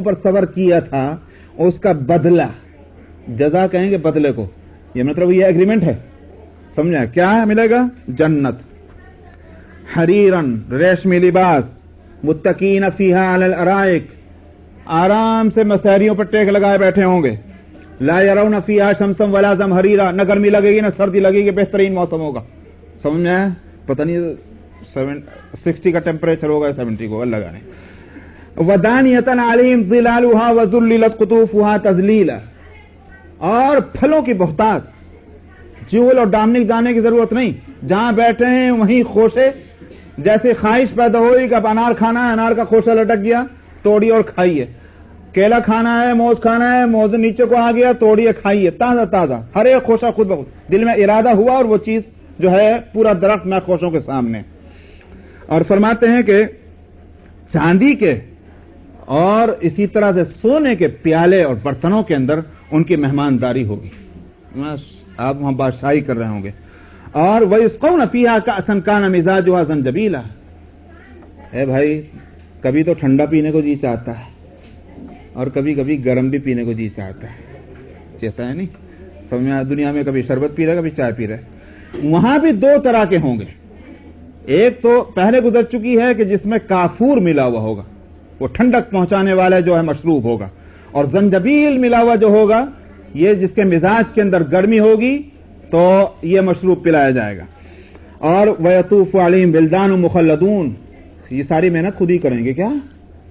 پر صبر کیا تھا اس کا بدلہ، جزا کہیں گے بدلے کو، یہ مطلب یہ ایگریمنٹ ہے، سمجھا؟ کیا ملے گا؟ جنت، حریرن ریشمی لباس، متقین فیہا علی الارائک، آرام سے مسہریوں پر ٹیک لگائے بیٹھے ہوں گے، لا یرون فیہا شمسا ولا زمہریرا، نہ گرمی لگے گی نہ سردی لگے گی، بہترین موسم ہوگا، سمجھ میں آیا؟ پتہ نہیں 60 کا ٹیمپریچر ہوگا 70 کو، اللہ جانے۔ ودانیۃ علیہم ظلالھا وذللت قطوفھا تذلیلا، اور پھلوں کی بہتات، جول اور ڈامنی جانے کی ضرورت نہیں، جہاں بیٹھے ہیں وہیں خوشے، جیسے خواہش پیدا ہوئی کہ اب انار کھانا ہے، انار کا خوشہ لٹک گیا، توڑیے اور کھائیے، کیلا کھانا ہے، موز کھانا ہے، موز نیچے کو آ گیا، توڑیے کھائیے، تازہ تازہ، ہر ایک خوشہ خود بخود دل میں ارادہ ہوا اور وہ چیز جو ہے پورا درخت میں خوشوں کے سامنے۔ اور فرماتے ہیں کہ چاندی کے اور اسی طرح سے سونے کے پیالے اور برتنوں کے اندر ان کی مہمانداری ہوگی، آپ وہاں بادشاہی کر رہے ہوں گے۔ اور وَيُسْقَوْنَ فِيهَا كَأْسًا كَانَ مِزَاجُهَا زَنْجَبِيلًا، اے بھائی کبھی تو ٹھنڈا پینے کو جی چاہتا ہے اور کبھی کبھی گرم بھی پینے کو جی چاہتا ہے نہیں؟ سمجھ دنیا میں کبھی شربت پی رہے کبھی چائے پی رہے۔ وہاں بھی دو طرح کے ہوں گے، ایک تو پہلے گزر چکی ہے کہ جس میں کافور ملا ہوا ہوگا، وہ ٹھنڈک پہنچانے والا جو ہے مشروب ہوگا، اور زنجبیل ملا ہوا جو ہوگا یہ جس کے مزاج کے اندر گرمی ہوگی تو یہ مشروب پلایا جائے گا۔ اور وَيَطُوفُ عَلَيْهِمْ وِلْدَانٌ مُخَلَّدُونَ، یہ ساری محنت خود ہی کریں گے کیا؟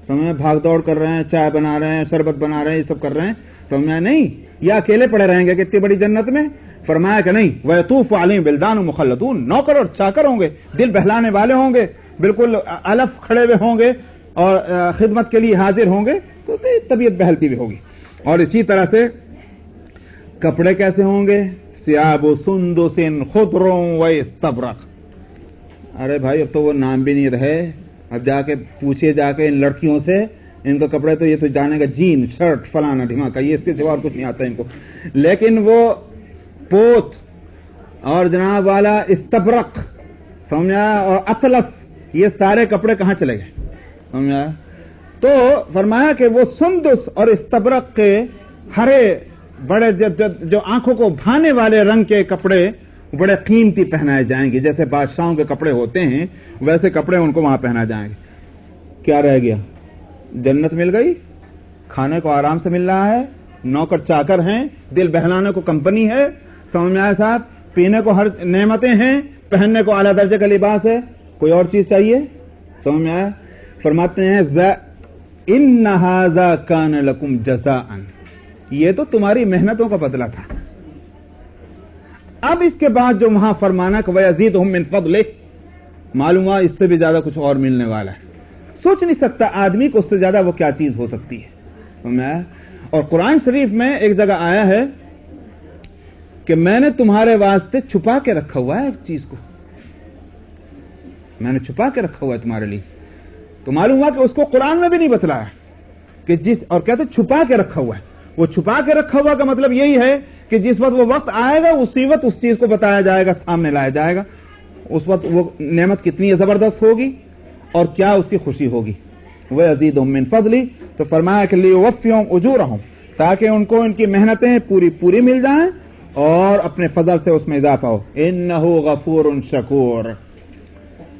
سمجھ بھاگ دوڑ کر رہے ہیں، چائے بنا رہے ہیں، شربت بنا رہے ہیں، یہ سب کر رہے ہیں، سمجھ نہیں؟ یا اکیلے پڑے رہیں گے کتنی بڑی جنت میں؟ فرمایا کہ نہیں، وَيَطُوفُ عَلَيْهِمْ وِلْدَانٌ مُخَلَّدُونَ، نوکر اور چاکر ہوں گے، دل بہلانے والے ہوں گے، بالکل الف کھڑے ہوئے ہوں گے اور خدمت کے لیے حاضر ہوں گے، تو طبیعت بہلتی بھی ہوگی۔ اور اسی طرح سے کپڑے کیسے ہوں گے؟ ثیاب سندس خضر واستبرق، ارے بھائی اب تو وہ نام بھی نہیں رہے، اب جا کے پوچھے جا کے ان لڑکیوں سے، ان کو کپڑے تو یہ تو جانے گا جین شرٹ فلانا ڈھماکا، یہ اس کے سوا اور کچھ نہیں آتا ان کو، لیکن وہ پوت اور جناب والا استبرق، سمجھا، اور اطلس، یہ سارے کپڑے کہاں چلے گئے؟ سمجھا؟ تو فرمایا کہ وہ سندس اور استبرق کے ہرے بڑے جو آنکھوں کو بھانے والے رنگ کے کپڑے بڑے قیمتی پہنائے جائیں گے، جیسے بادشاہوں کے کپڑے ہوتے ہیں ویسے کپڑے ان کو وہاں پہنا جائیں گے۔ کیا رہ گیا؟ جنت مل گئی، کھانے کو آرام سے مل رہا ہے، نوکر چاکر ہیں، دل بہلانے کو کمپنی ہے، سمجھ میں آیا صاحب، پینے کو ہر نعمتیں ہیں، پہننے کو اعلیٰ درجے کا لباس ہے، کوئی اور چیز چاہیے؟ سمجھ میں آیا؟ فرماتے ہیں اِنَّ هَذَا كَانَ لَكُمْ جَزَاءً، یہ تو تمہاری محنتوں کا بدلہ تھا۔ اب اس کے بعد جو وہاں فرمانا کہ وَيَزِيدُهُم مِّن فَضْلِهِ، معلوم ہوا اس سے بھی زیادہ کچھ اور ملنے والا ہے، سوچ نہیں سکتا آدمی کو اس سے زیادہ وہ کیا چیز ہو سکتی ہے۔ اور قرآن شریف میں ایک جگہ آیا ہے کہ میں نے تمہارے واسطے چھپا کے رکھا ہوا ہے ایک چیز کو، میں نے چھپا کے رکھا ہوا ہے تمہارے لیے، تو معلوم ہوا کہ اس کو قرآن میں بھی نہیں بتلایا کہ اور کہتے چھپا کے رکھا ہوا ہے، وہ چھپا کے رکھا ہوا کا مطلب یہی ہے کہ جس وقت وہ وقت آئے گا اسی وقت اس چیز کو بتایا جائے گا، سامنے لایا جائے گا، اس وقت وہ نعمت کتنی زبردست ہوگی اور کیا اس کی خوشی ہوگی۔ وَيَزِيدُهُم مِّن فَضْلِهِ، تو فرمایا کہ لِيُوَفِّيَهُمْ أُجُورَهُمْ، تاکہ ان کو ان کی محنتیں پوری مل جائیں اور اپنے فضل سے اس میں اضافہ ہو۔ إِنَّهُ غَفُورٌ شَكُورٌ،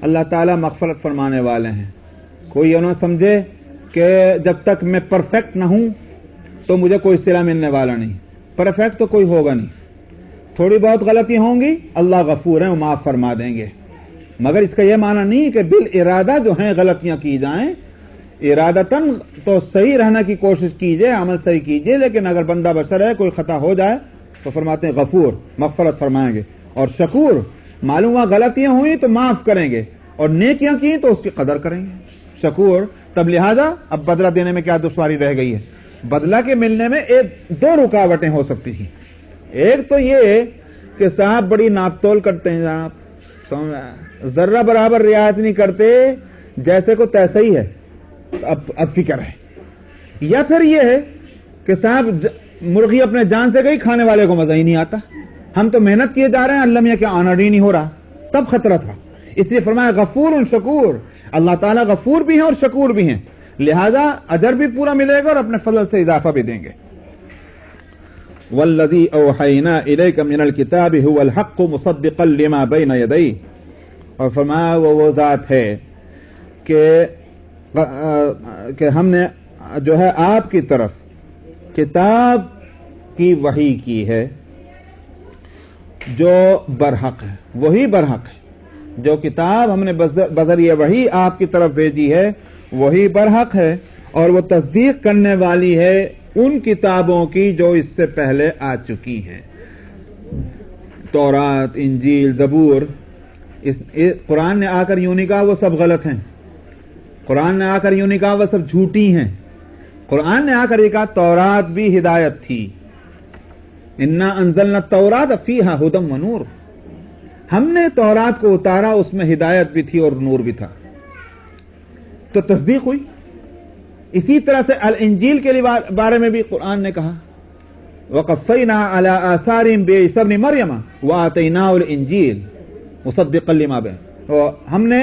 اللہ تعالیٰ مغفرت فرمانے والے ہیں۔ کوئی یہ نہ سمجھے کہ جب تک میں پرفیکٹ نہ ہوں تو مجھے کوئی صلہ ملنے والا نہیں، پرفیکٹ تو کوئی ہوگا نہیں، تھوڑی بہت غلطی ہوں گی، اللہ غفور ہیں، وہ معاف فرما دیں گے، مگر اس کا یہ معنی نہیں کہ بالارادہ جو ہیں غلطیاں کی جائیں، ارادتاً تو صحیح رہنے کی کوشش کیجئے، عمل صحیح کیجئے، لیکن اگر بندہ بشر ہے کوئی خطا ہو جائے تو فرماتے ہیں غفور، مغفرت فرمائیں گے، اور شکور، معلوم ہوا غلطیاں ہوئی تو معاف کریں گے، اور نیکیاں کی تو اس کی قدر کریں گے، شکور۔ تب لہذا اب بدلہ دینے میں کیا دشواری رہ گئی ہے؟ بدلہ کے ملنے میں دو رکاوٹیں ہو سکتی تھیں، ایک تو یہ کہ صاحب بڑی ناپ تول کرتے ہیں، آپ ذرہ برابر رعایت نہیں کرتے، جیسے کو تیسا ہی ہے، اب فکر ہے، یا پھر یہ ہے کہ صاحب مرغی اپنے جان سے گئی، کھانے والے کو مزہ ہی نہیں آتا، ہم تو محنت کیے جا رہے ہیں، اللہ میاں کیا آنر ہی نہیں ہو رہا، تب خطرہ تھا۔ اس لیے فرمایا غفور شکور، اللہ تعالیٰ غفور بھی ہیں اور شکور بھی ہیں۔ لہذا اجر بھی پورا ملے گا اور اپنے فضل سے اضافہ بھی دیں گے. والذی اوحینا الیک من الکتاب هو الحق مصدقا لما بین یدیہ، اور فرمایا وہ ذات ہے کہ ہم نے جو ہے آپ کی طرف کتاب کی وحی کی ہے جو برحق ہے، وہی برحق ہے. جو کتاب ہم نے بذریعہ وحی آپ کی طرف بھیجی ہے وہی برحق ہے، اور وہ تصدیق کرنے والی ہے ان کتابوں کی جو اس سے پہلے آ چکی ہیں. تورات، انجیل، زبور. قرآن نے آ کر یوں نہیں کہا وہ سب غلط ہیں، قرآن نے آ کر یوں نہیں کہا وہ سب جھوٹی ہیں. قرآن نے آ کر یہ کہا تورات بھی ہدایت تھی، انا انزلنا التوراۃ فیہا ھدی ونور. ہم نے تورات کو اتارا، اس میں ہدایت بھی تھی اور نور بھی تھا. تو تصدیق ہوئی. اسی طرح سے الانجیل کے بارے میں بھی قرآن نے کہا وقفینا علی آثارہم بعیسی ابن مریم وآتیناہ الانجیل مصدقا لما بین. ہم نے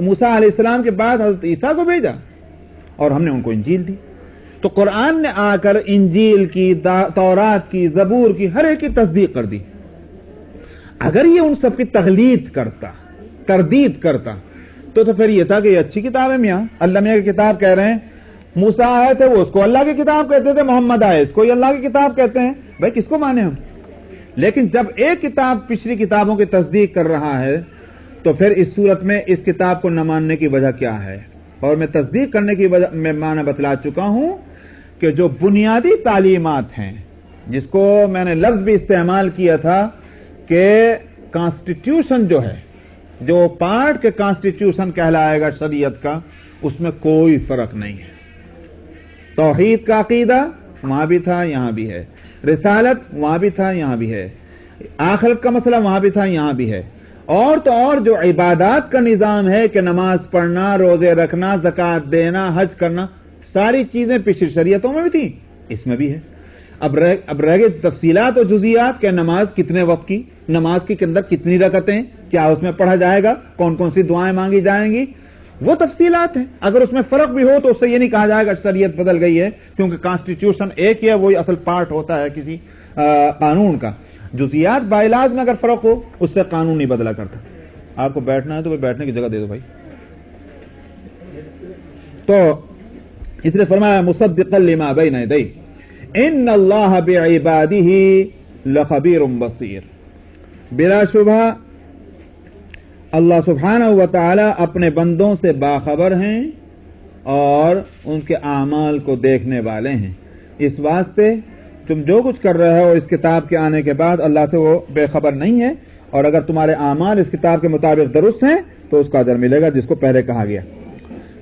موسیٰ علیہ السلام کے بعد حضرت عیسیٰ کو بھیجا اور ہم نے ان کو انجیل دی. تو قرآن نے آ کر انجیل کی، تورات کی، زبور کی، ہر ایک کی تصدیق کر دی. اگر یہ ان سب کی تغلید کرتا، تردید کرتا، تو پھر یہ تھا کہ یہ اچھی کتاب ہے. میاں اللہ میاں کی کتاب کہہ رہے ہیں، موسیٰ آئے تھے وہ اس کو اللہ کی کتاب کہتے تھے، محمد آئے اس کو یہ اللہ کی کتاب کہتے ہیں. بھائی کس کو مانے ہم؟ لیکن جب ایک کتاب پچھلی کتابوں کی تصدیق کر رہا ہے تو پھر اس صورت میں اس کتاب کو نہ ماننے کی وجہ کیا ہے؟ اور میں تصدیق کرنے کی وجہ میں معنی بتلا چکا ہوں کہ جو بنیادی تعلیمات ہیں، جس کو میں نے لفظ بھی استعمال کیا تھا کہ کانسٹیٹیوشن جو ہے، جو پارٹ کے کانسٹیٹیوشن کہلائے گا شریعت کا، اس میں کوئی فرق نہیں ہے. توحید کا عقیدہ وہاں بھی تھا، یہاں بھی ہے. رسالت وہاں بھی تھا، یہاں بھی ہے. آخرت کا مسئلہ وہاں بھی تھا، یہاں بھی ہے. اور تو اور جو عبادات کا نظام ہے کہ نماز پڑھنا، روزے رکھنا، زکوٰۃ دینا، حج کرنا، ساری چیزیں پچھلی شریعتوں میں بھی تھیں، اس میں بھی ہے. اب رہ گئی تفصیلات اور جزیات کہ نماز کتنے وقت کی، نماز کے اندر کتنی رکعتیں، کیا اس میں پڑھا جائے گا، کون کون سی دعائیں مانگی جائیں گی، وہ تفصیلات ہیں. اگر اس میں فرق بھی ہو تو اس سے یہ نہیں کہا جائے گا شریعت بدل گئی ہے، کیونکہ کانسٹیٹیوشن ایک ہی ہے، وہی اصل پارٹ ہوتا ہے کسی قانون کا. جزیات باعلاج میں اگر فرق ہو اس سے قانون نہیں بدلا کرتا. آپ کو بیٹھنا ہے تو بیٹھنے کی جگہ دے دو بھائی. تو اس نے فرمایا مصدقا لما بین یدیہ ان اللہ بعبادہ لخبیر بصیر. بلا شبہ اللہ سبحانہ و تعالی اپنے بندوں سے باخبر ہیں اور ان کے اعمال کو دیکھنے والے ہیں. اس واسطے تم جو کچھ کر رہے ہو اس کتاب کے آنے کے بعد اللہ سے وہ بے خبر نہیں ہے، اور اگر تمہارے اعمال اس کتاب کے مطابق درست ہیں تو اس کا اجر ملے گا، جس کو پہلے کہا گیا.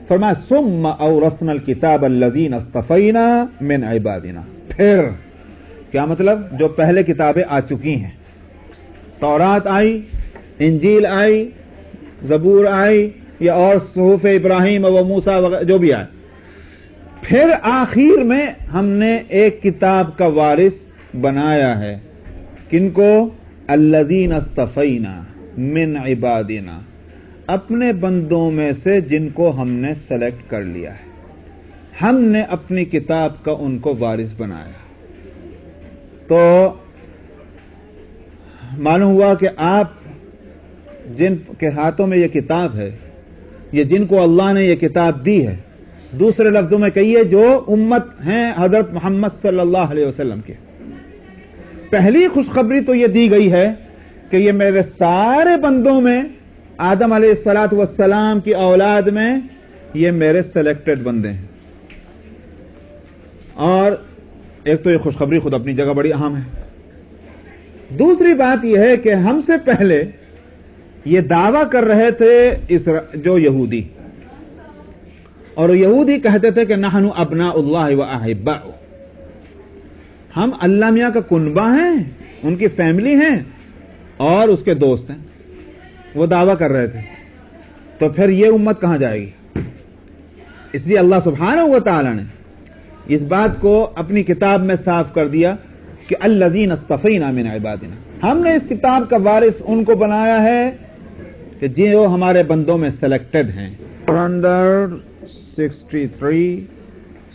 فرمایا ثم اورثنا الکتاب الذین اصطفینا من عبادنا. پھر کیا مطلب؟ جو پہلے کتابیں آ چکی ہیں، تورات آئی، انجیل آئی، زبور آئی، یا اور صحف ابراہیم و موسیٰ جو بھی آئے، پھر آخر میں ہم نے ایک کتاب کا وارث بنایا ہے. کن کو؟ الذین اصطفینا من عبادنا، اپنے بندوں میں سے جن کو ہم نے سلیکٹ کر لیا ہے، ہم نے اپنی کتاب کا ان کو وارث بنایا. تو معلوم ہوا کہ آپ جن کے ہاتھوں میں یہ کتاب ہے، یہ جن کو اللہ نے یہ کتاب دی ہے، دوسرے لفظوں میں کہیے جو امت ہیں حضرت محمد صلی اللہ علیہ وسلم کے، پہلی خوشخبری تو یہ دی گئی ہے کہ یہ میرے سارے بندوں میں، آدم علیہ الصلوۃ والسلام کی اولاد میں، یہ میرے سلیکٹڈ بندے ہیں. اور ایک تو یہ خوشخبری خود اپنی جگہ بڑی اہم ہے. دوسری بات یہ ہے کہ ہم سے پہلے یہ دعویٰ کر رہے تھے جو یہودی، اور یہودی کہتے تھے کہ نحن ابناء اللہ و احباؤہ، ہم اللہ میاں کا کنبہ ہیں، ان کی فیملی ہیں اور اس کے دوست ہیں. وہ دعویٰ کر رہے تھے. تو پھر یہ امت کہاں جائے گی؟ اس لیے اللہ سبحانہ و تعالی نے اس بات کو اپنی کتاب میں صاف کر دیا کہ الذین اصطفینا من عبادنا، ہم نے اس کتاب کا وارث ان کو بنایا ہے کہ جو ہمارے بندوں میں سلیکٹڈ ہیں. اندر 63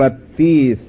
32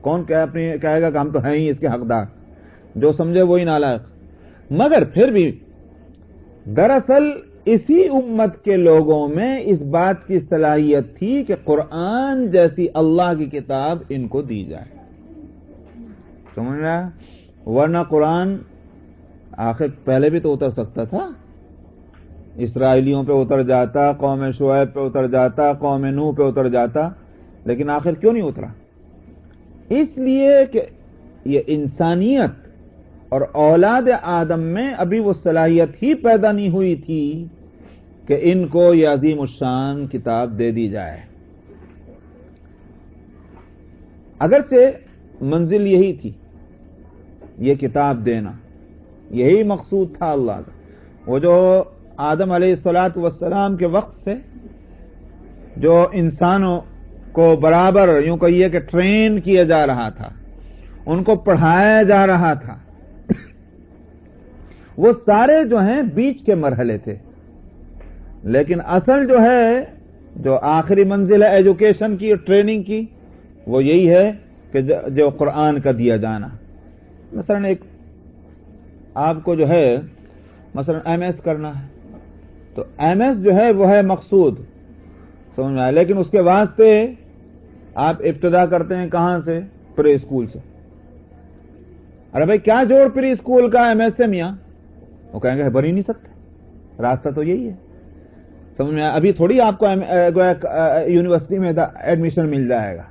کون کہے گا کہ ہم تو ہیں ہی اس کے حقدار؟ جو سمجھے وہی نالائق. مگر پھر بھی دراصل اسی امت کے لوگوں میں اس بات کی صلاحیت تھی کہ قرآن جیسی اللہ کی کتاب ان کو دی جائے. سمجھ رہا؟ ورنہ قرآن آخر پہلے بھی تو اتر سکتا تھا. اسرائیلیوں پہ اتر جاتا، قوم شعیب پہ اتر جاتا، قوم نوح پہ اتر جاتا، لیکن آخر کیوں نہیں اترا؟ اس لیے کہ یہ انسانیت اور اولاد آدم میں ابھی وہ صلاحیت ہی پیدا نہیں ہوئی تھی کہ ان کو یہ عظیم الشان کتاب دے دی جائے. اگرچہ منزل یہی تھی، یہ کتاب دینا یہی مقصود تھا اللہ کا. وہ جو آدم علیہ الصلوۃ والسلام کے وقت سے جو انسانوں کو برابر یوں کہیے کہ ٹرین کیا جا رہا تھا، ان کو پڑھایا جا رہا تھا، وہ سارے جو ہیں بیچ کے مرحلے تھے. لیکن اصل جو ہے، جو آخری منزل ہے ایجوکیشن کی اور ٹریننگ کی، وہ یہی ہے کہ جو قرآن کا دیا جانا. مثلا ایک آپ کو جو ہے مثلا ایم ایس کرنا ہے، تو ایم ایس جو ہے وہ ہے مقصود، سمجھ میں آیا. لیکن اس کے واسطے آپ ابتدا کرتے ہیں کہاں سے؟ پری اسکول سے. ارے بھائی کیا جوڑ پری اسکول کا ایم ایس سے میاں؟ وہ کہیں گے بن ہی نہیں سکتے، راستہ تو یہی ہے. سمجھ میں آیا؟ ابھی تھوڑی آپ کو یونیورسٹی میں ایڈمیشن مل جائے گا.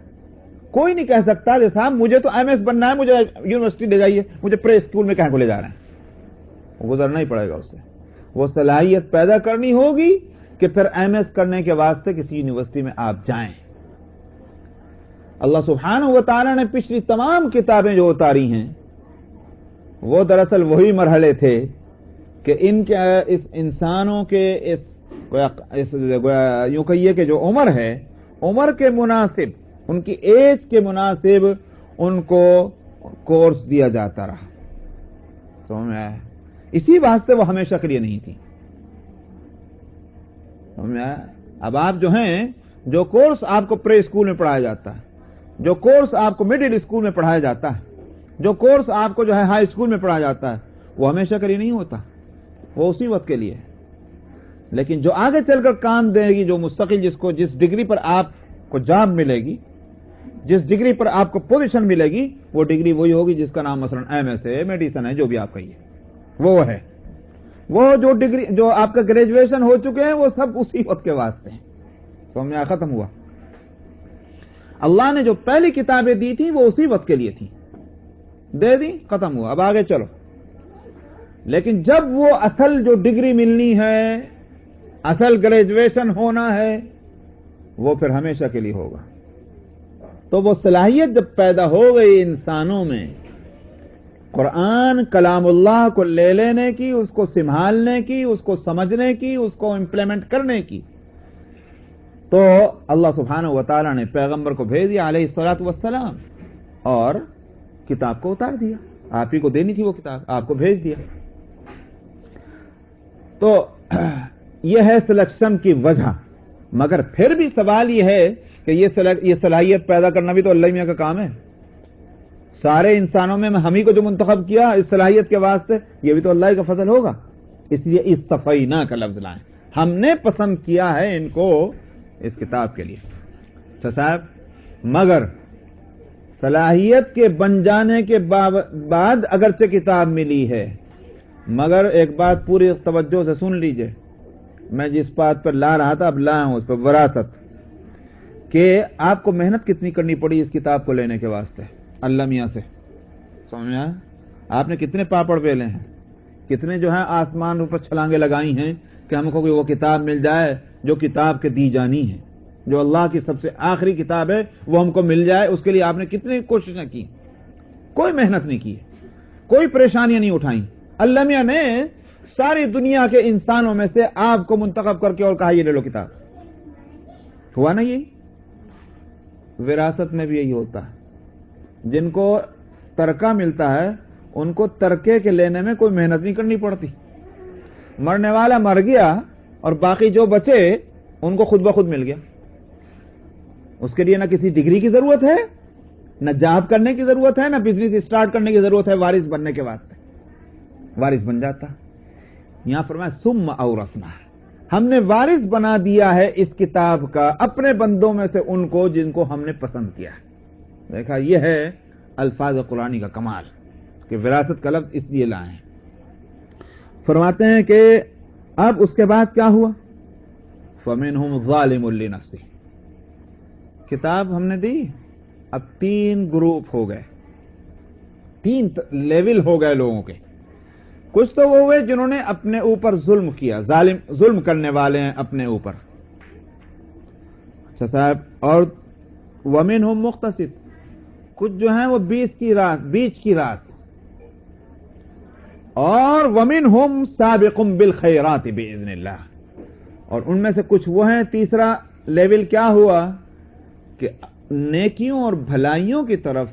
کوئی نہیں کہہ سکتا کہ صاحب مجھے تو ایم ایس بننا ہے، مجھے یونیورسٹی لے جائیے، مجھے پری اسکول میں کہیں کو لے جا رہے ہیں. وہ گزرنا ہی پڑے گا اس سے. وہ صلاحیت پیدا کرنی ہوگی کہ پھر ایم ایس کرنے کے واسطے کسی یونیورسٹی میں آپ جائیں. اللہ سبحانہ و تعالی نے پچھلی تمام کتابیں جو اتاری ہیں وہ دراصل وہی مرحلے تھے کہ ان کے اس انسانوں کے اس یوں کہیے کہ جو عمر ہے، عمر کے مناسب، ان کی ایج کے مناسب ان کو کورس دیا جاتا رہا. سمجھ میں آیا؟ اسی واسطے وہ ہمیشہ کے لیے نہیں تھی. سمجھ میں آیا؟ اب آپ جو ہیں، جو کورس آپ کو پری اسکول میں پڑھایا جاتا ہے، جو کورس آپ کو مڈل اسکول میں پڑھایا جاتا ہے، جو کورس آپ کو جو ہے ہائی اسکول میں پڑھایا جاتا ہے، وہ ہمیشہ کے لیے نہیں ہوتا، وہ اسی وقت کے لیے ہے. لیکن جو آگے چل کر کام دے گی، جو مستقل جس ڈگری پر آپ کو جاب ملے گی، جس ڈگری پر آپ کو پوزیشن ملے گی، وہ ڈگری وہی ہوگی جس کا نام مثلا ایم ایس ہے، میڈیسن ہے، جو بھی آپ کہیے وہ ہے. وہ جو ڈگری جو آپ کا گریجویشن ہو چکے ہیں وہ سب اسی وقت کے واسطے ہیں. سمجھ میں ختم ہوا. اللہ نے جو پہلی کتابیں دی تھی وہ اسی وقت کے لیے تھی، دے دی، ختم ہوا. اب آگے چلو. لیکن جب وہ اصل جو ڈگری ملنی ہے، اصل گریجویشن ہونا ہے، وہ پھر ہمیشہ کے لیے ہوگا. تو وہ صلاحیت جب پیدا ہو گئی انسانوں میں قرآن کلام اللہ کو لے لینے کی، اس کو سنبھالنے کی، اس کو سمجھنے کی، اس کو امپلیمنٹ کرنے کی، تو اللہ سبحانہ و تعالی نے پیغمبر کو بھیج دیا علیہ الصلوۃ والسلام، اور کتاب کو اتار دیا. آپ ہی کو دینی تھی وہ کتاب، آپ کو بھیج دیا. تو یہ ہے سلیکشن کی وجہ. مگر پھر بھی سوال یہ ہے کہ یہ صلاحیت پیدا کرنا بھی تو اللہ میاں کا کام ہے. سارے انسانوں میں ہم ہی کو جو منتخب کیا اس صلاحیت کے واسطے، یہ بھی تو اللہ کا فضل ہوگا. اس لیے استفینا کا لفظ لائیں، ہم نے پسند کیا ہے ان کو اس کتاب کے لیے. اچھا صاحب، مگر صلاحیت کے بن جانے کے بعد اگرچہ کتاب ملی ہے، مگر ایک بات پوری توجہ سے سن لیجئے. میں جس بات پر لا رہا تھا اب لایا ہوں اس پر وراثت، کہ آپ کو محنت کتنی کرنی پڑی اس کتاب کو لینے کے واسطے اللہ میاں سے. سمجھ آیا؟ آپ نے کتنے پاپڑ بیلے ہیں، کتنے جو ہیں آسمان اوپر چھلانگے لگائی ہیں کہ ہم کو وہ کتاب مل جائے جو کتاب کے دی جانی ہے، جو اللہ کی سب سے آخری کتاب ہے، وہ ہم کو مل جائے. اس کے لیے آپ نے کتنی کوششیں کی، کوئی محنت نہیں کی، کوئی پریشانیاں نہیں اٹھائیں. اللہ میاں نے ساری دنیا کے انسانوں میں سے آپ کو منتخب کر کے اور کہا یہ لے لو کتاب. ہوا نا؟ یہی وراثت میں بھی یہی ہوتا ہے. جن کو ترکہ ملتا ہے ان کو ترکے کے لینے میں کوئی محنت نہیں کرنی پڑتی. مرنے والا مر گیا اور باقی جو بچے ان کو خود بخود مل گیا. اس کے لیے نہ کسی ڈگری کی ضرورت ہے، نہ جاب کرنے کی ضرورت ہے، نہ بزنس اسٹارٹ کرنے کی ضرورت ہے وارث بننے کے واسطے، وارث بن جاتا۔ یہاں فرمایا ثم اورثنا، ہم نے وارث بنا دیا ہے اس کتاب کا اپنے بندوں میں سے ان کو جن کو ہم نے پسند کیا۔ دیکھا، یہ ہے الفاظ قرآنی کا کمال کہ وراثت کا لفظ اس لیے لائے ہیں۔ فرماتے ہیں کہ اب اس کے بعد کیا ہوا؟ فَمِنْهُمْ ظَالِمٌ لِنَفْسِهِ، کتاب ہم نے دی، اب 3 گروپ ہو گئے، 3 لیول ہو گئے لوگوں کے۔ کچھ تو وہ ہوئے جنہوں نے اپنے اوپر ظلم کیا، ظلم کرنے والے ہیں اپنے اوپر، اچھا صاحب، اور وَمِنْهُمْ مُقْتَصِدٌ، کچھ جو ہیں وہ بیچ کی راست، اور وَمِنْهُمْ سَابِقٌ بِالْخَيْرَاتِ بِإِذْنِ اللَّهِ، اور ان میں سے کچھ وہ ہیں، تیسرا لیول کیا ہوا کہ نیکیوں اور بھلائیوں کی طرف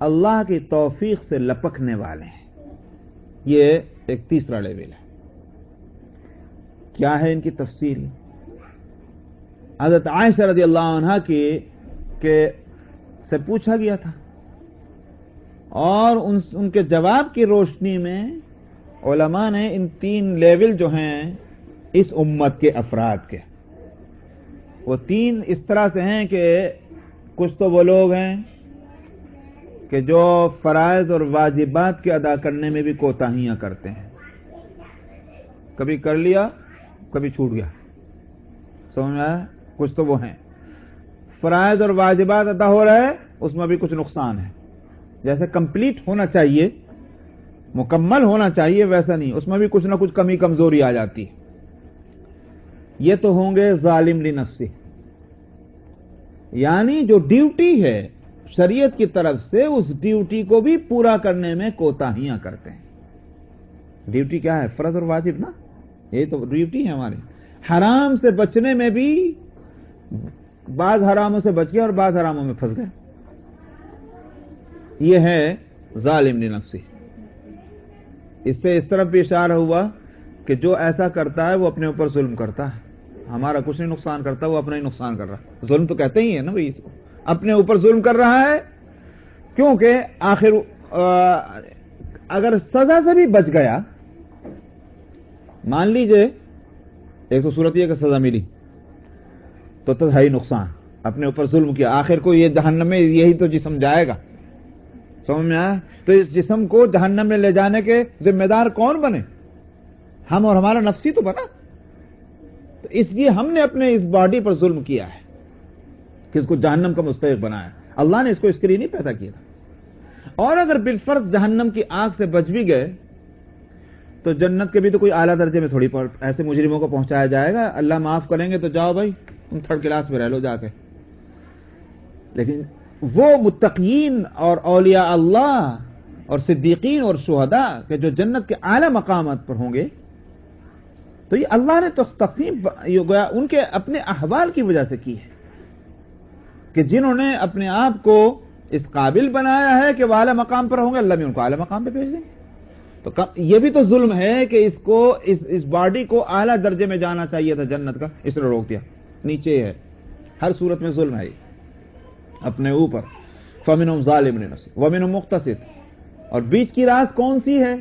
اللہ کی توفیق سے لپکنے والے ہیں۔ یہ ایک تیسرا لیول ہے۔ کیا ہے ان کی تفصیل؟ حضرت عائشہ رضی اللہ عنہا سے پوچھا گیا تھا، اور ان کے جواب کی روشنی میں علماء نے ان 3 لیول جو ہیں اس امت کے افراد کے، وہ 3 اس طرح سے ہیں کہ کچھ تو وہ لوگ ہیں کہ جو فرائض اور واجبات کے ادا کرنے میں بھی کوتاہیاں کرتے ہیں، کبھی کر لیا کبھی چھوٹ گیا، سمجھ میں آیا؟ کچھ تو وہ ہیں فرائض اور واجبات ادا ہو رہے ہیں، اس میں بھی کچھ نقصان ہے، جیسے کمپلیٹ ہونا چاہیے، مکمل ہونا چاہیے، ویسا نہیں، اس میں بھی کچھ نہ کچھ کمی کمزوری آ جاتی ہے۔ یہ تو ہوں گے ظالم لنفسہ، یعنی جو ڈیوٹی ہے شریعت کی طرف سے، اس ڈیوٹی کو بھی پورا کرنے میں کوتاہیاں کرتے ہیں۔ ڈیوٹی کیا ہے؟ فرض اور واجب نا، یہ تو ڈیوٹی ہے ہماری۔ حرام سے بچنے میں بھی بعض حراموں سے بچ گئے اور بعض حراموں میں پھنس گئے، یہ ہے ظالم لنفسہ۔ اس سے اس طرف بھی اشارہ ہوا کہ جو ایسا کرتا ہے وہ اپنے اوپر ظلم کرتا ہے، ہمارا کچھ نہیں نقصان کرتا، وہ اپنا ہی نقصان کر رہا ہے۔ ظلم تو کہتے ہی ہے نا بھائی، اس کو اپنے اوپر ظلم کر رہا ہے، کیونکہ آخر اگر سزا سے بھی بچ گیا، مان لیجئے ایک تو صورت یہ کہ سزا ملی تو ہے ہی نقصان، اپنے اوپر ظلم کیا، آخر کو یہ جہنم میں یہی تو جسم جائے گا، سمجھ میں آیا؟ تو اس جسم کو جہنم میں لے جانے کے ذمہ دار کون بنے؟ ہم، اور ہمارا نفسی تو بنا۔ تو اس لیے ہم نے اپنے اس باڈی پر ظلم کیا ہے کہ اس کو جہنم کا مستحق بنایا۔ اللہ نے اس کو اس کے لیے نہیں پیدا کیا تھا۔ اور اگر بالفرض جہنم کی آگ سے بچ بھی گئے تو جنت کے بھی تو کوئی اعلیٰ درجے میں تھوڑی ایسے مجرموں کو پہنچایا جائے گا، اللہ معاف کریں گے تو جاؤ بھائی تم 3rd کلاس میں رہ لو جا کے۔ لیکن وہ متقین اور اولیاء اللہ اور صدیقین اور شہداء کہ جو جنت کے اعلیٰ مقامات پر ہوں گے، تو یہ اللہ نے تو تقسیم گویا ان کے اپنے احوال کی وجہ سے کی ہے کہ جنہوں نے اپنے آپ کو اس قابل بنایا ہے کہ وہ اعلیٰ مقام پر ہوں گے، اللہ بھی ان کو اعلیٰ مقام پہ بھیج دیں گے۔ تو یہ بھی تو ظلم ہے کہ اس باڈی کو اعلیٰ درجے میں جانا چاہیے تھا جنت کا، اس نے روک دیا، نیچے ہے۔ ہر صورت میں ظلم ہے اپنے اوپر۔ فَمِنْهُمْ ظَالِمٌ لِنَفْسِهِ وَمِنْهُمْ مُقْتَصِدٌ، اور بیچ کی راست کون سی ہے؟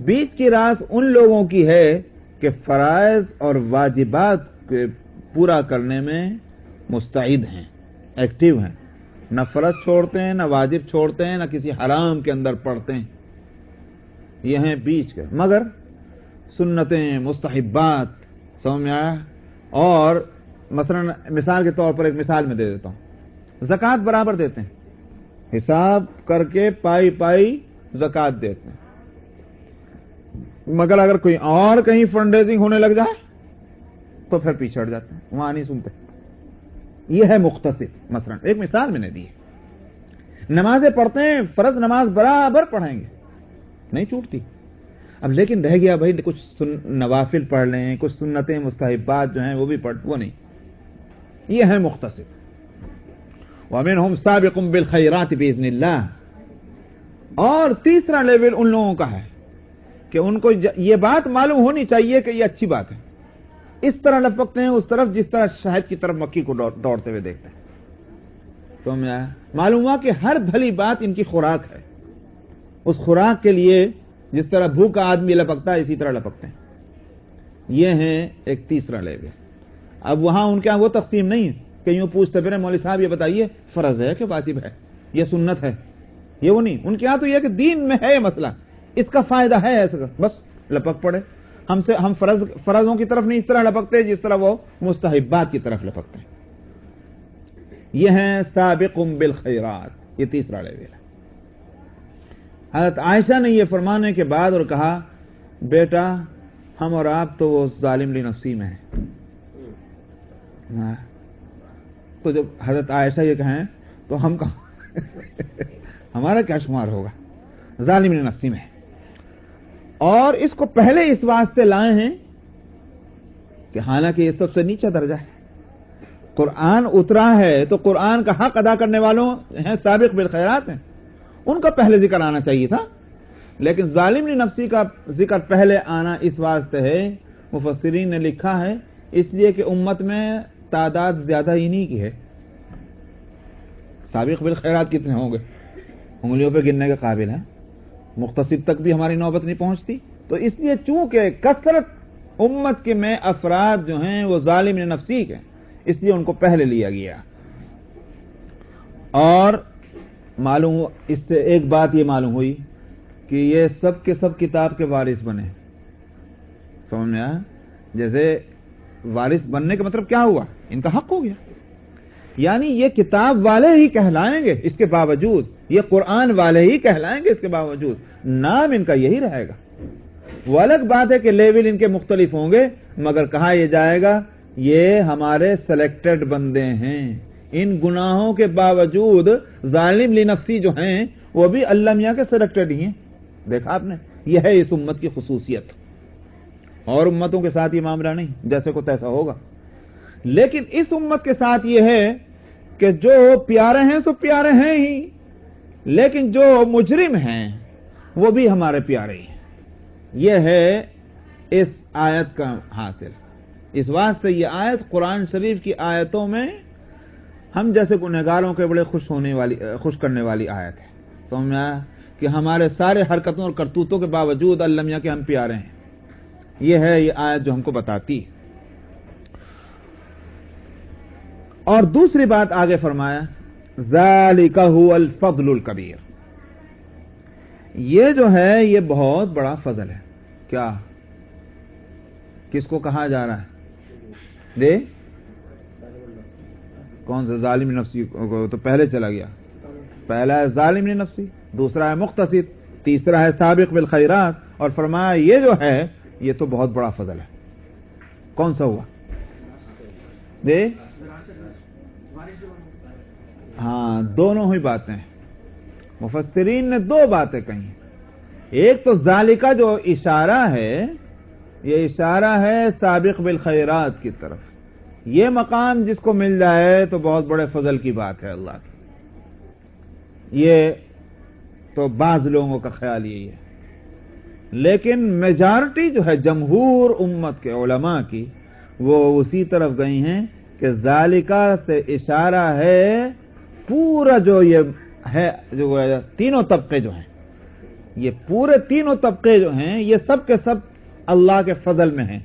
بیچ کی راست ان لوگوں کی ہے کہ فرائض اور واجبات کے پورا کرنے میں مستعد ہیں، ایکٹیو ہیں، نہ فرض چھوڑتے ہیں، نہ واجب چھوڑتے ہیں، نہ کسی حرام کے اندر پڑتے ہیں، یہ ہیں بیچ کے، مگر سنتیں، مستحبات، سمجھ میں آیا؟ اور مثلا مثال کے طور پر ایک مثال میں دے دیتا ہوں، زکوٰۃ برابر دیتے ہیں، حساب کر کے پائی پائی زکوٰۃ دیتے ہیں، مگر اگر کوئی اور کہیں فنڈ ریزنگ ہونے لگ جائے تو پھر پیچھے ہٹ جاتے ہیں، وہاں نہیں سنتے۔ یہ ہے مختصر، مثلا ایک مثال میں نے دی ہے۔ نمازیں پڑھتے ہیں، فرض نماز برابر پڑھیں گے، نہیں چھوٹتی، اب لیکن رہ گیا بھائی کچھ نوافل پڑھ لیں، کچھ سنتیں مستحبات جو ہیں وہ بھی پڑھ، وہ نہیں، یہ ہے مختصر۔ وَمِنْهُمْ سَابِقٌ بِالْخَيْرَاتِ بِإِذْنِ اللَّهِ، اور تیسرا لیول ان لوگوں کا ہے کہ ان کو یہ بات معلوم ہونی چاہیے کہ یہ اچھی بات ہے، اس طرح لپکتے ہیں اس طرف جس طرح شہد کی طرف مکھی کو دوڑتے ہوئے دیکھتے ہیں، تو معلوم ہوا کہ ہر بھلی بات ان کی خوراک ہے. اس خوراک کے لیے جس طرح بھوکا آدمی لپکتا ہے اسی طرح لپکتے ہیں. یہ ہیں ایک تیسرا لیول. اب وہاں ان کے یہاں وہ تقسیم نہیں ہے کہ یوں پوچھتے پھرے مولوی صاحب یہ بتائیے فرض ہے کہ واجب ہے، یہ سنت ہے، یہ وہ نہیں. ان کے یہاں تو یہ کہ دین میں ہے یہ مسئلہ، اس کا فائدہ ہے، ایسا بس لپک پڑے. ہم فرضوں کی طرف نہیں اس طرح لپکتے جس طرح وہ مستحبات کی طرف لپکتے ہیں. یہ ہیں سابقم بالخیرات. یہ تیسرا لیول ہے. حضرت عائشہ نے یہ فرمانے کے بعد اور کہا بیٹا ہم اور آپ تو وہ ظالم لنفسی میں ہیں. تو جب حضرت عائشہ یہ کہیں تو ہم کہاں ہمارا کیا شمار ہوگا؟ ظالم لنفسی میں. اور اس کو پہلے اس واسطے لائے ہیں کہ حالانکہ یہ سب سے نیچا درجہ ہے. قرآن اترا ہے تو قرآن کا حق ادا کرنے والوں ہیں سابق بالخیرات ہیں، ان کا پہلے ذکر آنا چاہیے تھا. لیکن ظالم لنفسی کا ذکر پہلے آنا اس واسطے ہے، مفسرین نے لکھا ہے اس لیے کہ امت میں تعداد زیادہ انہی کی ہے. سابق بالخیرات کتنے ہوں گے؟ انگلیوں پہ گننے کے قابل ہیں. مختصر تک بھی ہماری نوبت نہیں پہنچتی. تو اس لیے چونکہ کثرت امت کے میں افراد جو ہیں وہ ظالم نفسی کے، اس لیے ان کو پہلے لیا گیا. اور معلوم اس سے ایک بات یہ معلوم ہوئی کہ یہ سب کے سب کتاب کے وارث بنے. سمجھ میں آیا؟ جیسے وارث بننے کا مطلب کیا ہوا؟ ان کا حق ہو گیا. یعنی یہ کتاب والے ہی کہلائیں گے اس کے باوجود، یہ قرآن والے ہی کہلائیں گے اس کے باوجود، نام ان کا یہی رہے گا. وہ الگ بات ہے کہ لیول ان کے مختلف ہوں گے، مگر کہا یہ جائے گا یہ ہمارے سلیکٹڈ بندے ہیں. ان گناہوں کے باوجود ظالم لنفسی جو ہیں وہ بھی اللہ میاں کے سلیکٹڈ ہی ہیں. دیکھا آپ نے، یہ ہے اس امت کی خصوصیت. اور امتوں کے ساتھ یہ معاملہ نہیں، جیسے کو تیسا ہوگا. لیکن اس امت کے ساتھ یہ ہے کہ جو پیارے ہیں سو پیارے ہیں ہی، لیکن جو مجرم ہیں وہ بھی ہمارے پیارے ہیں. یہ ہے اس آیت کا حاصل. اس واسطے یہ آیت قرآن شریف کی آیتوں میں ہم جیسے گنہگاروں کے بڑے خوش کرنے والی آیت ہے. سمجھ میں آیا کہ ہمارے سارے حرکتوں اور کرتوتوں کے باوجود اللہ میاں کے ہم پیارے ہیں. یہ ہے یہ آیت جو ہم کو بتاتی. اور دوسری بات آگے فرمایا ذالک هو الفضل الکبیر. یہ جو ہے یہ بہت بڑا فضل ہے. کیا کس کو کہا جا رہا ہے؟ دے کون سا ظالم نفسی کو تو پہلے چلا گیا. پہلا ہے ظالم نفسی، دوسرا ہے مقتصد، تیسرا ہے سابق بالخیرات، اور فرمایا یہ جو ہے یہ تو بہت بڑا فضل ہے. کون سا ہوا؟ دے ہاں دونوں ہی باتیں. مفسرین نے دو باتیں کہی. ایک تو ذالکہ جو اشارہ ہے، یہ اشارہ ہے سابق بالخیرات کی طرف. یہ مقام جس کو مل جائے تو بہت بڑے فضل کی بات ہے اللہ کی. یہ تو بعض لوگوں کا خیال یہی ہے، لیکن میجارٹی جو ہے جمہور امت کے علماء کی وہ اسی طرف گئی ہیں کہ ذالکہ سے اشارہ ہے پورا جو یہ ہے جو تینوں طبقے جو ہیں، یہ پورے تینوں طبقے جو ہیں یہ سب کے سب اللہ کے فضل میں ہیں.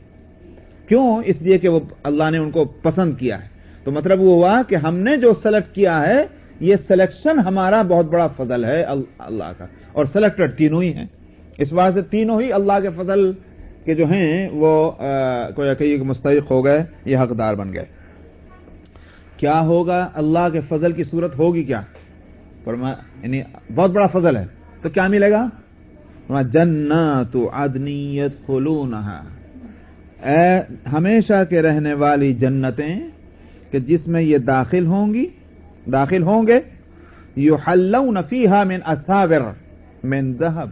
کیوں؟ اس لیے کہ وہ اللہ نے ان کو پسند کیا ہے. تو مطلب وہ ہوا کہ ہم نے جو سلیکٹ کیا ہے یہ سلیکشن ہمارا بہت بڑا فضل ہے اللہ کا، اور سلیکٹڈ تینوں ہی ہیں. اس واسطے تینوں ہی اللہ کے فضل کے جو ہیں وہ کوئی مستحق ہو گئے، یہ حقدار بن گئے. کیا ہوگا؟ اللہ کے فضل کی صورت ہوگی کیا؟ یعنی بہت بڑا فضل ہے تو کیا ملے گا؟ جنات عدن يدخلونها، ہمیشہ کے رہنے والی جنتیں کہ جس میں یہ داخل ہوں گے. یحلون فیہا من اساور من ذہب،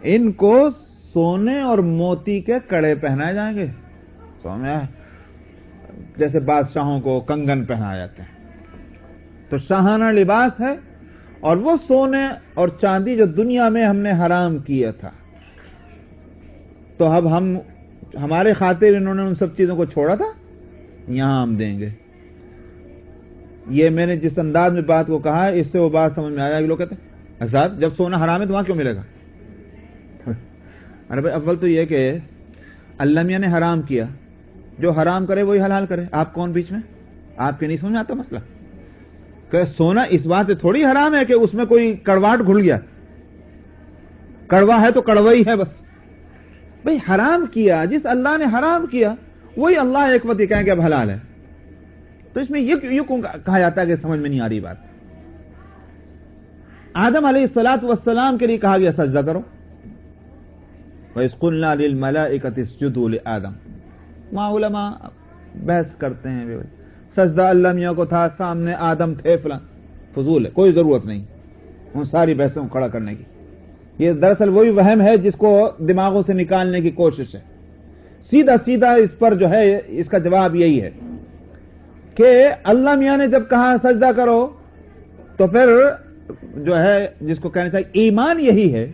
ان کو سونے اور موتی کے کڑے پہنائے جائیں گے. سونے جیسے بادشاہوں کو کنگن پہنائے جاتے ہیں تو شاہانہ لباس ہے. اور وہ سونے اور چاندی جو دنیا میں ہم نے حرام کیا تھا تو اب ہمارے خاطر انہوں نے ان سب چیزوں کو چھوڑا تھا، یہاں ہم دیں گے. یہ میں نے جس انداز میں بات کو کہا ہے اس سے وہ بات سمجھ میں آیا کہ لوگ کہتے ہیں حضرت جب سونا حرام ہے تو وہاں کیوں ملے گا؟ ارے بھائی اول تو یہ کہ اللہ میاں نے حرام کیا، جو حرام کرے وہی حلال کرے، آپ کون بیچ میں؟ آپ کے نہیں سمجھ آتا مسئلہ کہ سونا اس بات سے تھوڑی حرام ہے کہ اس میں کوئی کڑواٹ گھل گیا، کڑوا ہے تو کڑوا ہی ہے بس۔ بھئی حرام کیا، جس اللہ نے حرام کیا وہی اللہ ایک وقت یہ کہیں کہ اب حلال ہے، تو اس میں یہ کیوں کہا جاتا ہے کہ سمجھ میں نہیں آ رہی بات؟ آدم علیہ الصلوۃ والسلام کے لیے کہا گیا سجدہ کرو، وَإِذْ قُلْنَا لِلْمَلَائِكَةِ اسْجُدُوا لِآدَمَ۔ وہاں علماء بحث کرتے ہیں سجدہ اللہ میاں کو تھا، سامنے آدم تھے، فلاں فضول ہے، کوئی ضرورت نہیں ان ساری بحثوں کو کھڑا کرنے کی۔ یہ دراصل وہی وہم ہے جس کو دماغوں سے نکالنے کی کوشش ہے۔ سیدھا سیدھا اس پر جو ہے اس کا جواب یہی ہے کہ اللہ میاں نے جب کہا سجدہ کرو تو پھر جو ہے جس کو کہنا چاہیے ایمان یہی ہے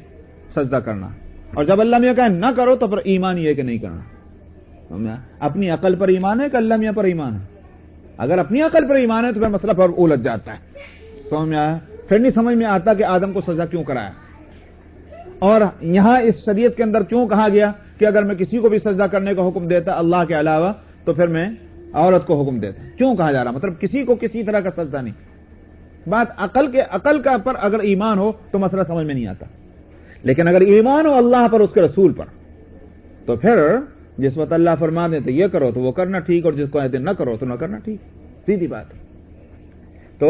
سجدہ کرنا، اور جب اللہ میاں کہے نہ کرو تو پھر ایمان یہ ہے کہ نہیں کرنا۔ اپنی عقل پر ایمان ہے کہ اللہ میاں پر ایمان ہے؟ اگر اپنی عقل پر ایمان ہے تو پھر مسئلہ پر الجھ جاتا ہے، سمجھ میں آیا؟ پھر نہیں سمجھ میں آتا کہ آدم کو سجدہ کیوں کرایا، اور یہاں اس شریعت کے اندر کیوں کہا گیا کہ اگر میں کسی کو بھی سجدہ کرنے کا حکم دیتا اللہ کے علاوہ تو پھر میں عورت کو حکم دیتا۔ کیوں کہا جا رہا؟ مطلب کسی کو کسی طرح کا سجدہ نہیں۔ بات عقل کا پر اگر ایمان ہو تو مسئلہ سمجھ میں نہیں آتا، لیکن اگر ایمان ہو اللہ پر اس کے رسول پر تو پھر جس وقت اللہ فرما دے تو یہ کرو تو وہ کرنا ٹھیک، اور جس کو کہتے نہ کرو تو نہ کرنا ٹھیک، سیدھی بات ہے۔ تو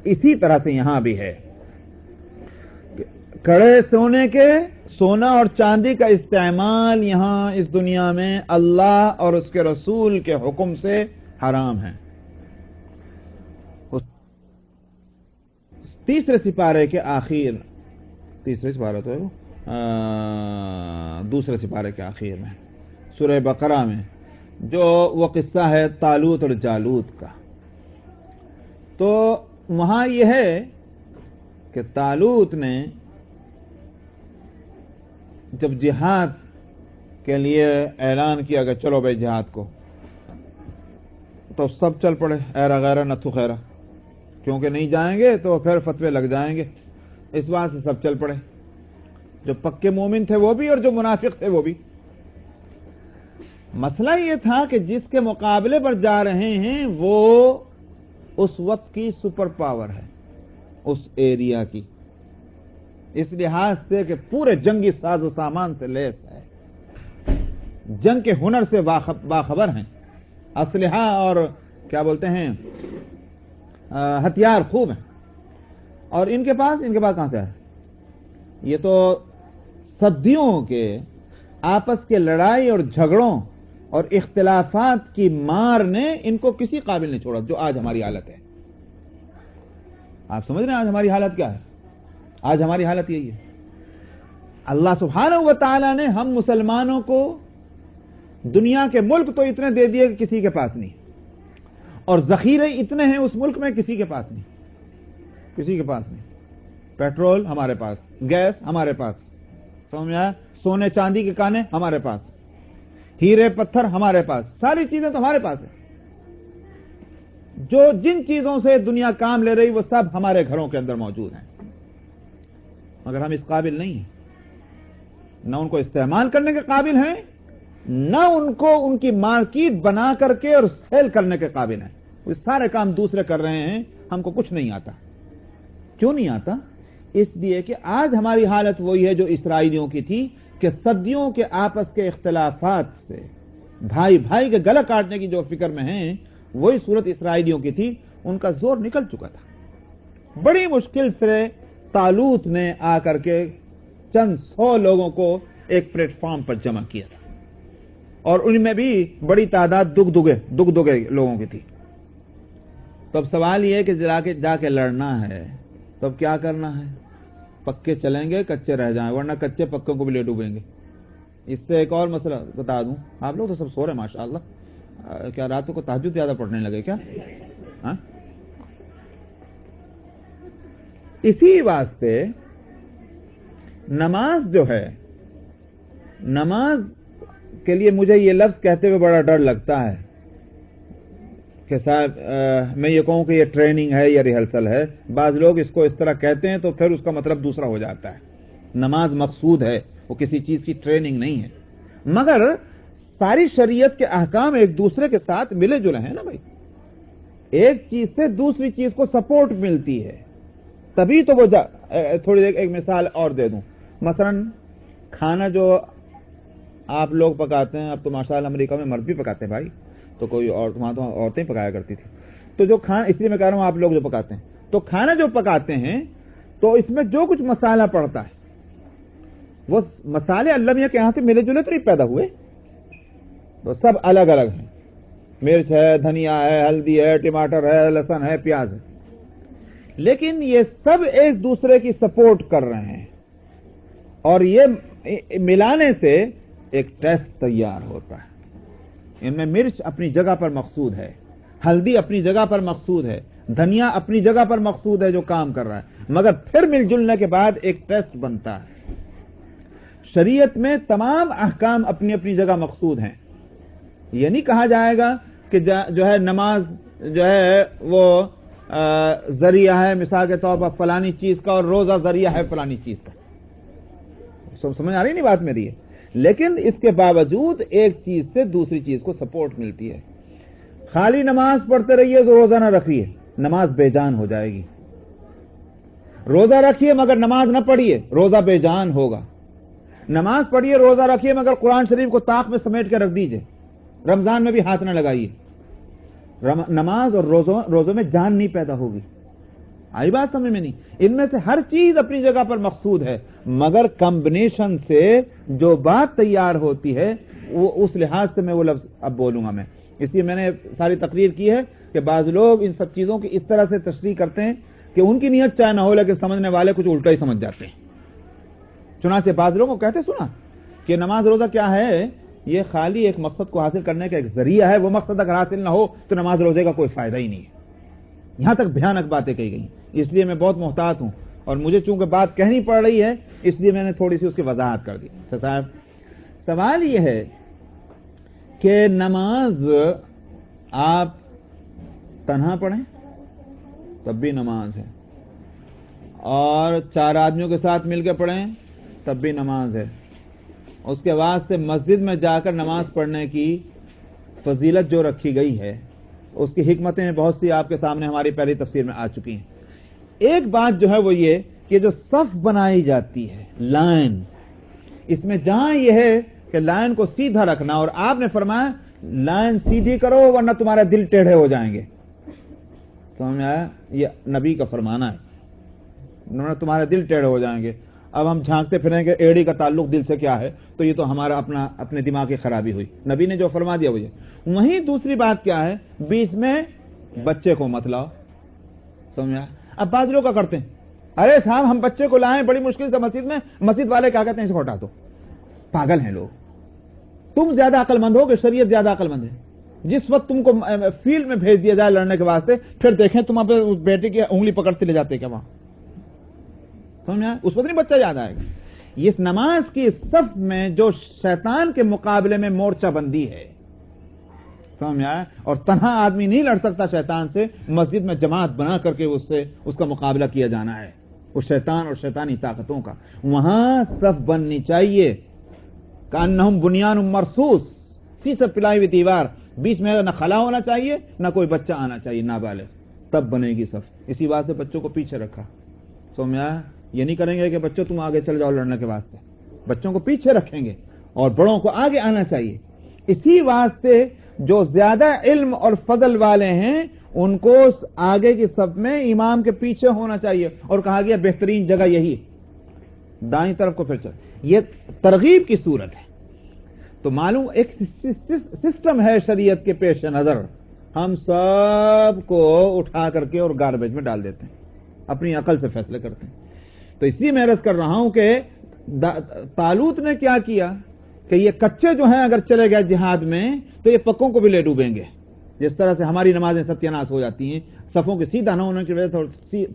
اسی طرح سے یہاں بھی ہے کڑے سونے کے سونا اور چاندی کا استعمال یہاں اس دنیا میں اللہ اور اس کے رسول کے حکم سے حرام ہے۔ تیسرے سپارے کے آخر، تیسرے سپارہ تو دوسرے سپارے کے آخر میں سورہ بقرہ میں جو وہ قصہ ہے طالوت اور جالوت کا، تو وہاں یہ ہے کہ طالوت نے جب جہاد کے لیے اعلان کیا کہ چلو بھائی جہاد کو، تو سب چل پڑے ایرا غیرہ نتھو خیرہ، کیونکہ نہیں جائیں گے تو پھر فتوے لگ جائیں گے، اس بات سے سب چل پڑے، جو پکے مومن تھے وہ بھی اور جو منافق تھے وہ بھی۔ مسئلہ یہ تھا کہ جس کے مقابلے پر جا رہے ہیں وہ اس وقت کی سپر پاور ہے، اس ایریا کی، اس لحاظ سے کہ پورے جنگی ساز و سامان سے لیس ہے، جنگ کے ہنر سے باخبر ہیں، اسلحہ اور کیا بولتے ہیں ہتھیار خوب ہیں، اور ان کے پاس کہاں سے ہے؟ یہ تو صدیوں کے آپس کے لڑائی اور جھگڑوں اور اختلافات کی مار نے ان کو کسی قابل نہیں چھوڑا جو آج ہماری حالت ہے۔ آپ سمجھ رہے ہیں آج ہماری حالت کیا ہے؟ آج ہماری حالت یہی ہے۔ اللہ سبحانہ و تعالی نے ہم مسلمانوں کو دنیا کے ملک تو اتنے دے دیے کہ کسی کے پاس نہیں، اور ذخیرے اتنے ہیں اس ملک میں کسی کے پاس نہیں، کسی کے پاس نہیں۔ پیٹرول ہمارے پاس، گیس ہمارے پاس، سمجھ میں آیا؟ سونے چاندی کے کانے ہمارے پاس، ہیرے پتھر ہمارے پاس، ساری چیزیں تو ہمارے پاس ہیں۔ جو جن چیزوں سے دنیا کام لے رہی وہ سب ہمارے گھروں کے اندر موجود ہیں، مگر ہم اس قابل نہیں ہیں، نہ ان کو استعمال کرنے کے قابل ہیں، نہ ان کو ان کی مارکیٹ بنا کر کے اور سیل کرنے کے قابل ہیں۔ وہ سارے کام دوسرے کر رہے ہیں، ہم کو کچھ نہیں آتا۔ کیوں نہیں آتا؟ اس لیے کہ آج ہماری حالت وہی ہے جو اسرائیلیوں کی تھی کہ صدیوں کے آپس کے اختلافات سے بھائی بھائی کے گلا کاٹنے کی جو فکر میں ہیں وہی صورت اسرائیلیوں کی تھی۔ ان کا زور نکل چکا تھا، بڑی مشکل سے طالوت نے آ کر کے چند سو لوگوں کو ایک پلیٹ فارم پر جمع کیا تھا، اور ان میں بھی بڑی تعداد دگدگے لوگوں کی تھی۔ تو اب سوال یہ ہے کہ جا کے لڑنا ہے تو اب کیا کرنا ہے؟ پکے چلیں گے کچے رہ جائیں، ورنہ کچے پکوں کو بھی لے ڈوبیں گے۔ اس سے ایک اور مسئلہ بتا دوں، آپ لوگ تو سب سو رہے ہیں ماشاءاللہ، کیا راتوں کو تہجد زیادہ پڑھنے لگے کیا؟ ہاں؟ اسی واسطے نماز جو ہے، نماز کے لیے مجھے یہ لفظ کہتے ہوئے بڑا ڈر لگتا ہے کہ صاحب میں یہ کہوں کہ یہ ٹریننگ ہے یا ریہرسل ہے، بعض لوگ اس کو اس طرح کہتے ہیں تو پھر اس کا مطلب دوسرا ہو جاتا ہے۔ نماز مقصود ہے، وہ کسی چیز کی ٹریننگ نہیں ہے، مگر ساری شریعت کے احکام ایک دوسرے کے ساتھ ملے جلے ہیں نا بھائی، ایک چیز سے دوسری چیز کو سپورٹ ملتی ہے، تبھی تو وہ تھوڑی دیر ایک مثال اور دے دوں، مثلا کھانا جو آپ لوگ پکاتے ہیں، اب تو ماشاءاللہ امریکہ میں مرد بھی پکاتے ہیں بھائی، تو کوئی اور وہاں تو عورتیں پکایا کرتی تھی، تو جو کھانا، اس لیے میں کہہ رہا ہوں آپ لوگ جو پکاتے ہیں، تو کھانا جو پکاتے ہیں تو اس میں جو کچھ مسالہ پڑتا ہے وہ مسالے اللہ میاں کے یہاں سے ملے جلے تو نہیں پیدا ہوئے، تو سب الگ الگ ہیں، مرچ ہے، دھنیا ہے، ہلدی ہے، ٹماٹر ہے، لہسن ہے، پیاز ہے، لیکن یہ سب ایک دوسرے کی سپورٹ کر رہے ہیں، اور یہ ملانے سے ایک ٹیسٹ تیار ہوتا ہے۔ ان میں مرچ اپنی جگہ پر مقصود ہے، ہلدی اپنی جگہ پر مقصود ہے، دھنیا اپنی جگہ پر مقصود ہے جو کام کر رہا ہے، مگر پھر مل جلنے کے بعد ایک ٹیسٹ بنتا ہے۔ شریعت میں تمام احکام اپنی اپنی جگہ مقصود ہیں، یہ نہیں کہا جائے گا کہ جو ہے نماز جو ہے وہ ذریعہ ہے مثال کے طور پر فلانی چیز کا، اور روزہ ذریعہ ہے فلانی چیز کا، سمجھ آ رہی نہیں بات میری ہے، لیکن اس کے باوجود ایک چیز سے دوسری چیز کو سپورٹ ملتی ہے۔ خالی نماز پڑھتے رہیے تو روزہ نہ رکھیے، نماز بے جان ہو جائے گی، روزہ رکھیے مگر نماز نہ پڑھیے، روزہ بے جان ہوگا، نماز پڑھیے روزہ رکھیے مگر قرآن شریف کو طاق میں سمیٹ کے رکھ دیجئے، رمضان میں بھی ہاتھ نہ لگائیے، نماز اور روزوں میں جان نہیں پیدا ہوگی۔ آئی بات سمجھ میں نہیں؟ ان میں سے ہر چیز اپنی جگہ پر مقصود ہے، مگر کمبینیشن سے جو بات تیار ہوتی ہے وہ اس لحاظ سے میں وہ لفظ اب بولوں گا میں، اس لیے میں نے ساری تقریر کی ہے کہ بعض لوگ ان سب چیزوں کی اس طرح سے تشریح کرتے ہیں کہ ان کی نیت چاہے نہ ہو لیکن سمجھنے والے کچھ الٹا ہی سمجھ جاتے ہیں۔ چنانچہ بعض لوگوں کو کہتے سنا کہ نماز روزہ کیا ہے، یہ خالی ایک مقصد کو حاصل کرنے کا ایک ذریعہ ہے، وہ مقصد اگر حاصل نہ ہو تو نماز روزے کا کوئی فائدہ ہی نہیں ہے۔ یہاں تک بھیانک باتیں کہی گئی، اس لیے میں بہت محتاط ہوں، اور مجھے چونکہ بات کہنی پڑ رہی ہے اس لیے میں نے تھوڑی سی اس کی وضاحت کر دی۔ صاحب سوال یہ ہے کہ نماز آپ تنہا پڑھیں تب بھی نماز ہے، اور چار آدمیوں کے ساتھ مل کے پڑھیں تب بھی نماز ہے، اس کے بعد سے مسجد میں جا کر نماز پڑھنے کی فضیلت جو رکھی گئی ہے اس کی حکمتیں بہت سی آپ کے سامنے ہماری پہلی تفسیر میں آ چکی ہیں۔ ایک بات جو ہے وہ یہ کہ جو صف بنائی جاتی ہے لائن، اس میں جہاں یہ ہے کہ لائن کو سیدھا رکھنا، اور آپ نے فرمایا لائن سیدھی کرو ورنہ تمہارے دل ٹیڑھے ہو جائیں گے، سمجھ میں آیا؟ یہ نبی کا فرمانا ہے، تمہارے دل ٹیڑھے ہو جائیں گے۔ اب ہم جھانکتے پھریں کہ ایڑی کا تعلق دل سے کیا ہے، تو یہ تو ہمارا اپنے دماغ کی خرابی ہوئی، نبی نے جو فرما دیا وہ یہ۔ وہیں دوسری بات کیا ہے، بیچ میں بچے کو مت لاؤ، سمجھا؟ اب بعض لوگ کیا کرتے ہیں، ارے صاحب ہم بچے کو لائیں بڑی مشکل سے مسجد میں، مسجد والے کیا کہتے ہیں اس کو ہٹا دو، پاگل ہیں لوگ۔ تم زیادہ عقل مند ہو کہ شریعت زیادہ عقل مند ہے؟ جس وقت تم کو فیلڈ میں بھیج دیا جائے لڑنے کے واسطے، پھر دیکھیں تم اپنے اس بیٹے کی انگلی پکڑتے لے جاتے کیا وہاں، سمجھا؟ اس وقت نہیں بچہ یاد آئے گا۔ اس نماز کی صف میں جو شیطان کے مقابلے میں مورچہ بندی ہے، سمجھ آیا؟ اور تنہا آدمی نہیں لڑ سکتا شیطان سے، مسجد میں جماعت بنا کر کے اس کا مقابلہ کیا جانا ہے، وہ شیطان اور شیطانی طاقتوں کا۔ وہاں صف بننی چاہیے، کانہم بنیان مرصوص، سے پلائی ہوئی دیوار، بیچ میں نہ خلا ہونا چاہیے نہ کوئی بچہ آنا چاہیے نابالغ، تب بنے گی صف۔ اسی بات سے بچوں کو پیچھے رکھا، سمجھ آیا؟ یہ نہیں کریں گے کہ بچوں تم آگے چل جاؤ لڑنے کے واسطے، بچوں کو پیچھے رکھیں گے اور بڑوں کو آگے آنا چاہیے۔ اسی واسطے جو زیادہ علم اور فضل والے ہیں ان کو آگے کی صف میں امام کے پیچھے ہونا چاہیے، اور کہا گیا بہترین جگہ یہی دائیں طرف کو پھر چل، یہ ترغیب کی صورت ہے۔ تو معلوم ایک سسٹم ہے شریعت کے پیش نظر، ہم سب کو اٹھا کر کے اور گاربیج میں ڈال دیتے ہیں، اپنی عقل سے فیصلے کرتے ہیں۔ تو اس لیے میں عرض کر رہا ہوں کہ طالوت نے کیا کیا کہ یہ کچے جو ہیں اگر چلے گئے جہاد میں تو یہ پکوں کو بھی لے ڈوبیں گے، جس طرح سے ہماری نمازیں ستیہ ناش ہو جاتی ہیں صفوں کے سیدھا نہ ہونے کی وجہ سے اور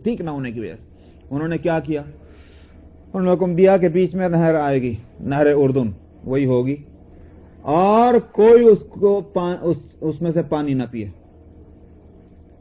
ٹھیک نہ ہونے کی وجہ سے۔ انہوں نے کیا کیا، انہوں نے حکم دیا کہ بیچ میں نہر آئے گی، نہر اردن وہی ہوگی، اور کوئی اس میں سے پانی نہ پیے،